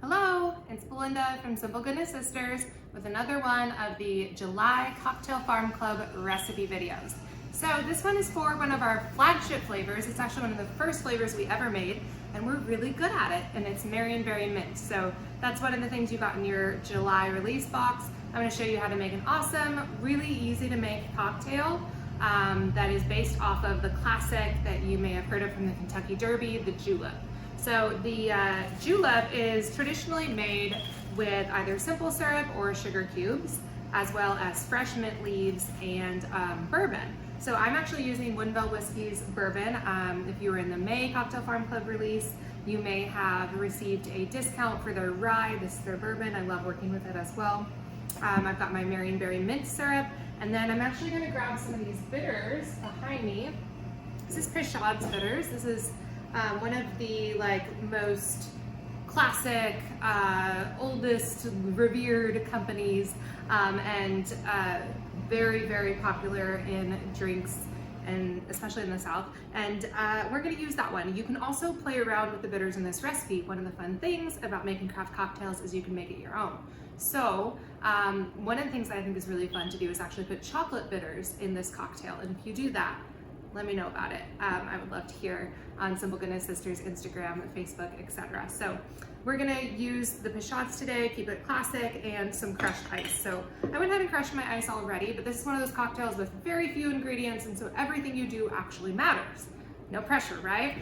Hello, it's Belinda from Simple Goodness Sisters with another one of the July Cocktail Farm Club recipe videos. So this one is for one of our flagship flavors. It's actually one of the first flavors we ever made, and we're really good at it, and it's Marionberry Mint. So that's one of the things you got in your July release box. I'm going to show you how to make an awesome, really easy to make cocktail that is based off of the classic that you may have heard of from the Kentucky Derby, the julep. So the julep is traditionally made with either simple syrup or sugar cubes, as well as fresh mint leaves and bourbon. So I'm actually using Woodinville Whiskey's bourbon. If you were in the May Cocktail Farm Club release, you may have received a discount for their rye. This is their bourbon. I love working with it as well. I've got my Marionberry mint syrup, and then I'm actually going to grab some of these bitters behind me. This is Peychaud's bitters. This is one of the most classic, oldest, revered companies, and very, very popular in drinks, and especially in the South. And we're going to use that one. You can also play around with the bitters in this recipe. One of the fun things about making craft cocktails is you can make it your own. So one of the things that I think is really fun to do is actually put chocolate bitters in this cocktail. And if you do that, let me know about it. I would love to hear on Simple Goodness Sisters Instagram, Facebook, etc. So we're gonna use the Peychaud's today, keep it classic, and some crushed ice. So I went ahead and crushed my ice already, but this is one of those cocktails with very few ingredients, and so everything you do actually matters. No pressure, right?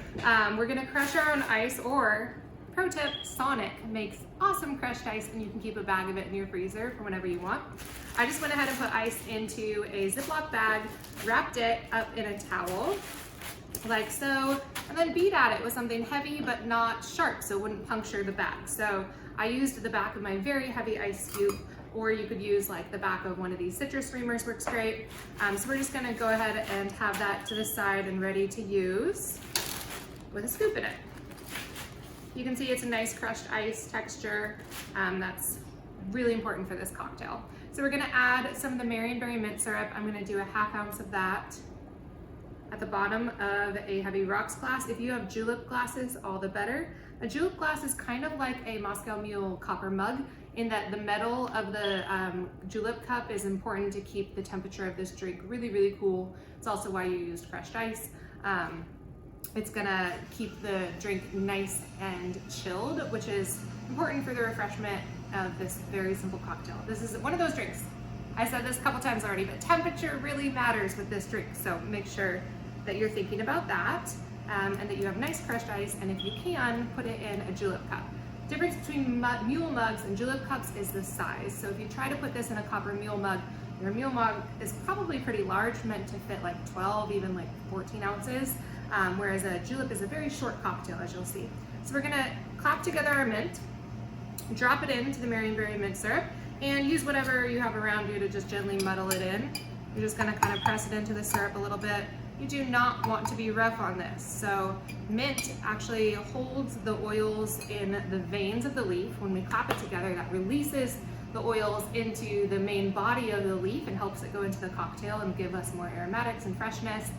We're gonna crush our own ice, or pro tip, Sonic makes awesome crushed ice, and you can keep a bag of it in your freezer for whenever you want. I just went ahead and put ice into a Ziploc bag, wrapped it up in a towel, like so, and then beat at it with something heavy but not sharp so it wouldn't puncture the bag. So I used the back of my very heavy ice scoop, or you could use like the back of one of these citrus streamers, works great. So we're just gonna go ahead and have that to the side and ready to use with a scoop in it. You can see it's a nice crushed ice texture. That's really important for this cocktail. So we're gonna add some of the Marionberry mint syrup. I'm gonna do a 1/2 ounce of that at the bottom of a heavy rocks glass. If you have julep glasses, all the better. A julep glass is kind of like a Moscow Mule copper mug in that the metal of the julep cup is important to keep the temperature of this drink really, really cool. It's also why you used crushed ice. It's gonna keep the drink nice and chilled, which is important for the refreshment of this very simple cocktail. This is one of those drinks. I said this a couple times already, but temperature really matters with this drink. So make sure that you're thinking about that, and that you have nice crushed ice, and if you can, put it in a julep cup. Difference between mule mugs and julep cups is the size. So if you try to put this in a copper mule mug, your mule mug is probably pretty large, meant to fit like 12, even like 14 ounces. Whereas a julep is a very short cocktail, as you'll see. So we're gonna clap together our mint, drop it into the Marionberry mint syrup, and use whatever you have around you to just gently muddle it in. You're just gonna kind of press it into the syrup a little bit. You do not want to be rough on this. So mint actually holds the oils in the veins of the leaf. When we clap it together, that releases the oils into the main body of the leaf and helps it go into the cocktail and give us more aromatics and freshness.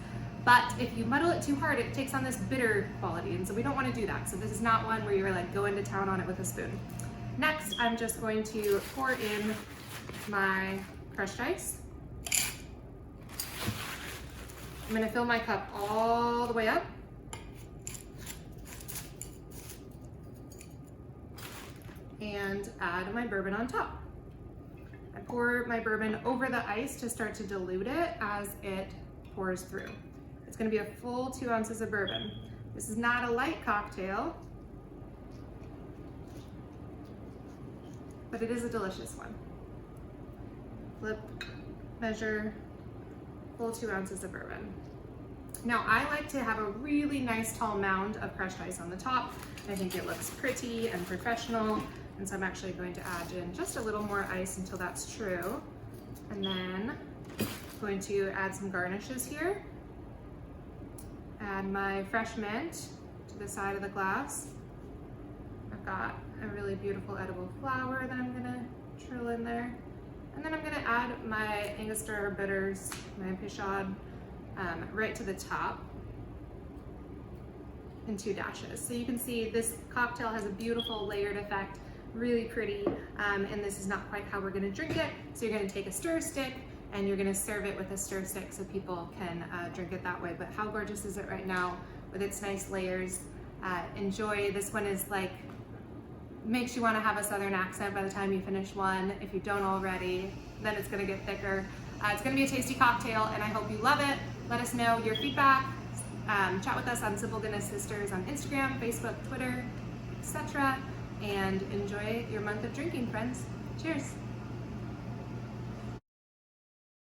But if you muddle it too hard, it takes on this bitter quality, and so we don't want to do that. So this is not one where you're like go into town on it with a spoon. Next, I'm just going to pour in my crushed ice. I'm going to fill my cup all the way up. And add my bourbon on top. I pour my bourbon over the ice to start to dilute it as it pours through. It's going to be a full 2 ounces of bourbon. This is not a light cocktail, but it is a delicious one. Flip, measure, full 2 ounces of bourbon. Now I like to have a really nice tall mound of crushed ice on the top. I think it looks pretty and professional, and so I'm actually going to add in just a little more ice until that's true. And then I'm going to add some garnishes here. Add my fresh mint to the side of the glass. I've got a really beautiful edible flower that I'm gonna trill in there. And then I'm gonna add my Angostura bitters, my Peychaud, right to the top in 2 dashes. So you can see this cocktail has a beautiful layered effect really pretty, and this is not quite how we're gonna drink it. So you're gonna take a stir stick and you're gonna serve it with a stir stick so people can drink it that way. But how gorgeous is it right now with its nice layers? Enjoy. This one is like, makes you wanna have a Southern accent by the time you finish one. If you don't already, then it's gonna get thicker. It's gonna be a tasty cocktail and I hope you love it. Let us know your feedback. Chat with us on Simple Goodness Sisters on Instagram, Facebook, Twitter, etc. And enjoy your month of drinking, friends. Cheers.